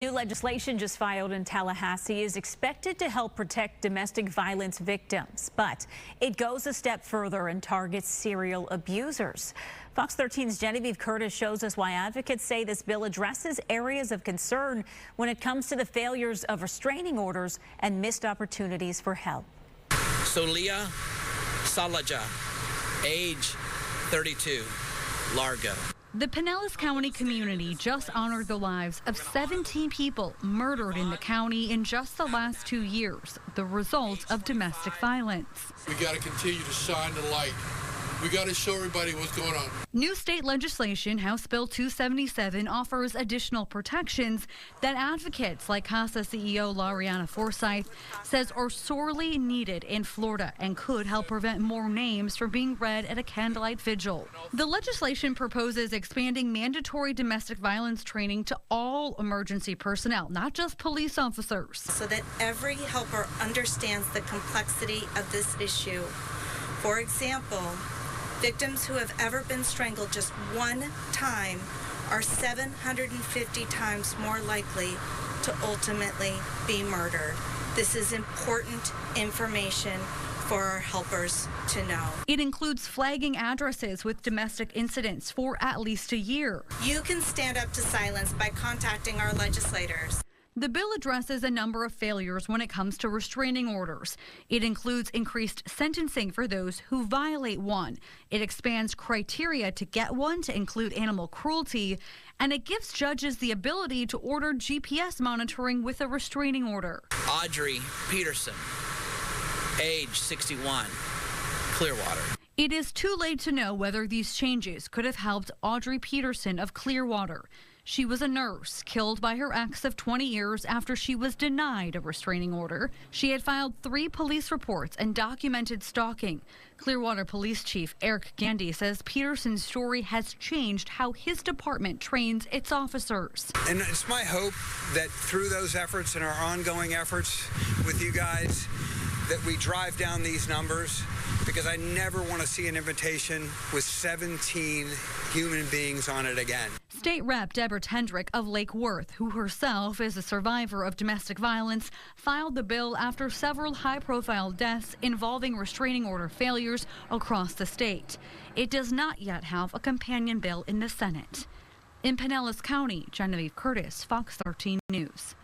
New legislation just filed in Tallahassee is expected to help protect domestic violence victims, but it goes a step further and targets serial abusers. Fox 13's Genevieve Curtis shows us why advocates say this bill addresses areas of concern when it comes to the failures of restraining orders and missed opportunities for help. Solia Salaja, age 32, Largo. The Pinellas County community just honored the lives of 17 people murdered in the county in just the last 2 years, the result of domestic violence. We got to continue to shine the light. We got to show everybody what's going on. New state legislation, House Bill 277, offers additional protections that advocates like CASA CEO Lariana Forsyth says are sorely needed in Florida and could help prevent more names from being read at a candlelight vigil. The legislation proposes expanding mandatory domestic violence training to all emergency personnel, not just police officers, so that every helper understands the complexity of this issue. For example, victims who have ever been strangled just one time are 750 times more likely to ultimately be murdered. This is important information for our helpers to know. It includes flagging addresses with domestic incidents for at least a year. You can stand up to silence by contacting our legislators. The bill addresses a number of failures when it comes to restraining orders. It includes increased sentencing for those who violate one. It expands criteria to get one to include animal cruelty, and it gives judges the ability to order GPS monitoring with a restraining order. Audrey Peterson, age 61, Clearwater. It is too late to know whether these changes could have helped Audrey Peterson of Clearwater. She was a nurse killed by her ex of 20 years after she was denied a restraining order. She had filed 3 police reports and documented stalking. Clearwater Police Chief Eric Gandy says Peterson's story has changed how his department trains its officers. And it's my hope that through those efforts and our ongoing efforts with you guys, that we drive down these numbers, because I never want to see an invitation with 17 human beings on it again. State Rep Deborah Tendrick of Lake Worth, who herself is a survivor of domestic violence, filed the bill after several high-profile deaths involving restraining order failures across the state. It does not yet have a companion bill in the Senate. In Pinellas County, Genevieve Curtis, Fox 13 News.